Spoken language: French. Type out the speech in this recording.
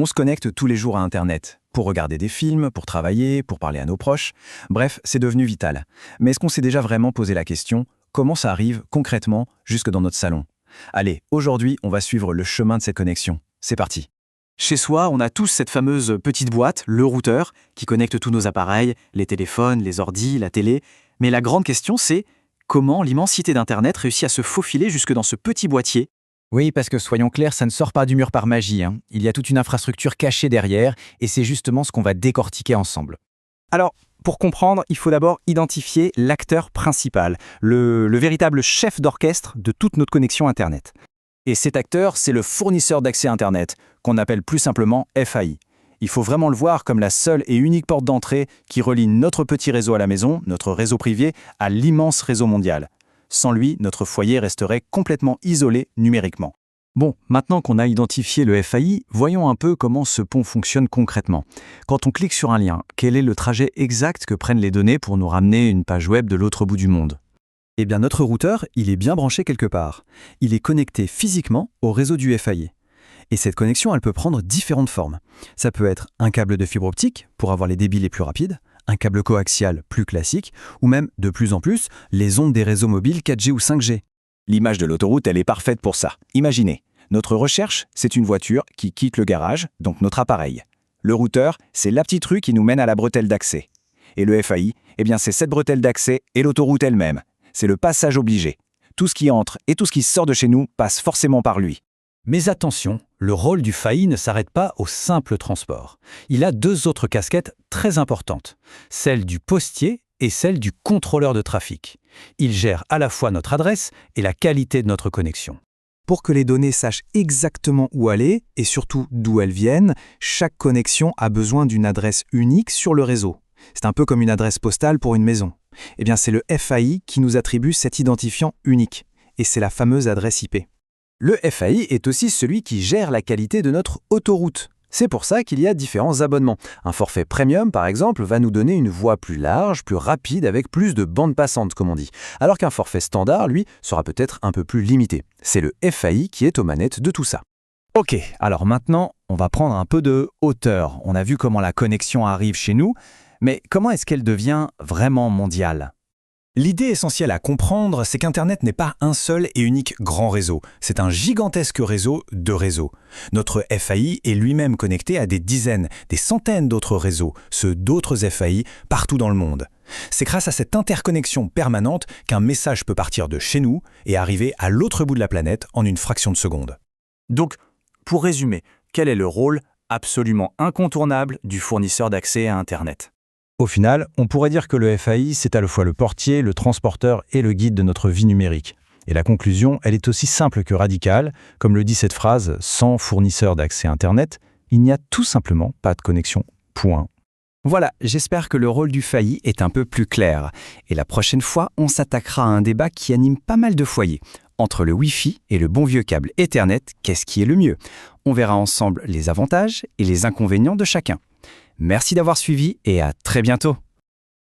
On se connecte tous les jours à Internet, pour regarder des films, pour travailler, pour parler à nos proches. Bref, c'est devenu vital. Mais est-ce qu'on s'est déjà vraiment posé la question, comment ça arrive concrètement jusque dans notre salon? Allez, aujourd'hui, on va suivre le chemin de cette connexion. C'est parti. Chez soi, on a tous cette fameuse petite boîte, le routeur, qui connecte tous nos appareils, les téléphones, les ordis, la télé. Mais la grande question, c'est comment l'immensité d'Internet réussit à se faufiler jusque dans ce petit boîtier? Oui, parce que soyons clairs, ça ne sort pas du mur par magie, hein. Il y a toute une infrastructure cachée derrière, et c'est justement ce qu'on va décortiquer ensemble. Alors, pour comprendre, il faut d'abord identifier l'acteur principal, le véritable chef d'orchestre de toute notre connexion Internet. Et cet acteur, c'est le fournisseur d'accès Internet, qu'on appelle plus simplement FAI. Il faut vraiment le voir comme la seule et unique porte d'entrée qui relie notre petit réseau à la maison, notre réseau privé, à l'immense réseau mondial. Sans lui, notre foyer resterait complètement isolé numériquement. Bon, maintenant qu'on a identifié le FAI, voyons un peu comment ce pont fonctionne concrètement. Quand on clique sur un lien, quel est le trajet exact que prennent les données pour nous ramener une page web de l'autre bout du monde? Eh bien, notre routeur, il est bien branché quelque part. Il est connecté physiquement au réseau du FAI. Et cette connexion, elle peut prendre différentes formes. Ça peut être un câble de fibre optique pour avoir les débits les plus rapides, un câble coaxial plus classique, ou même, de plus en plus, les ondes des réseaux mobiles 4G ou 5G. L'image de l'autoroute, elle est parfaite pour ça. Imaginez, notre recherche, c'est une voiture qui quitte le garage, donc notre appareil. Le routeur, c'est la petite rue qui nous mène à la bretelle d'accès. Et le FAI, eh bien c'est cette bretelle d'accès et l'autoroute elle-même. C'est le passage obligé. Tout ce qui entre et tout ce qui sort de chez nous passe forcément par lui. Mais attention, le rôle du FAI ne s'arrête pas au simple transport. Il a deux autres casquettes très importantes, celle du postier et celle du contrôleur de trafic. Il gère à la fois notre adresse et la qualité de notre connexion. Pour que les données sachent exactement où aller et surtout d'où elles viennent, chaque connexion a besoin d'une adresse unique sur le réseau. C'est un peu comme une adresse postale pour une maison. Eh bien, c'est le FAI qui nous attribue cet identifiant unique. Et c'est la fameuse adresse IP. Le FAI est aussi celui qui gère la qualité de notre autoroute. C'est pour ça qu'il y a différents abonnements. Un forfait premium, par exemple, va nous donner une voie plus large, plus rapide, avec plus de bandes passantes, comme on dit. Alors qu'un forfait standard, lui, sera peut-être un peu plus limité. C'est le FAI qui est aux manettes de tout ça. Ok, alors maintenant, on va prendre un peu de hauteur. On a vu comment la connexion arrive chez nous, mais comment est-ce qu'elle devient vraiment mondiale? L'idée essentielle à comprendre, c'est qu'Internet n'est pas un seul et unique grand réseau. C'est un gigantesque réseau de réseaux. Notre FAI est lui-même connecté à des dizaines, des centaines d'autres réseaux, ceux d'autres FAI partout dans le monde. C'est grâce à cette interconnexion permanente qu'un message peut partir de chez nous et arriver à l'autre bout de la planète en une fraction de seconde. Donc, pour résumer, quel est le rôle absolument incontournable du fournisseur d'accès à Internet? Au final, on pourrait dire que le FAI, c'est à la fois le portier, le transporteur et le guide de notre vie numérique. Et la conclusion, elle est aussi simple que radicale. Comme le dit cette phrase, sans fournisseur d'accès Internet, il n'y a tout simplement pas de connexion. Point. Voilà, j'espère que le rôle du FAI est un peu plus clair. Et la prochaine fois, on s'attaquera à un débat qui anime pas mal de foyers. Entre le Wi-Fi et le bon vieux câble Ethernet, qu'est-ce qui est le mieux? On verra ensemble les avantages et les inconvénients de chacun. Merci d'avoir suivi et à très bientôt.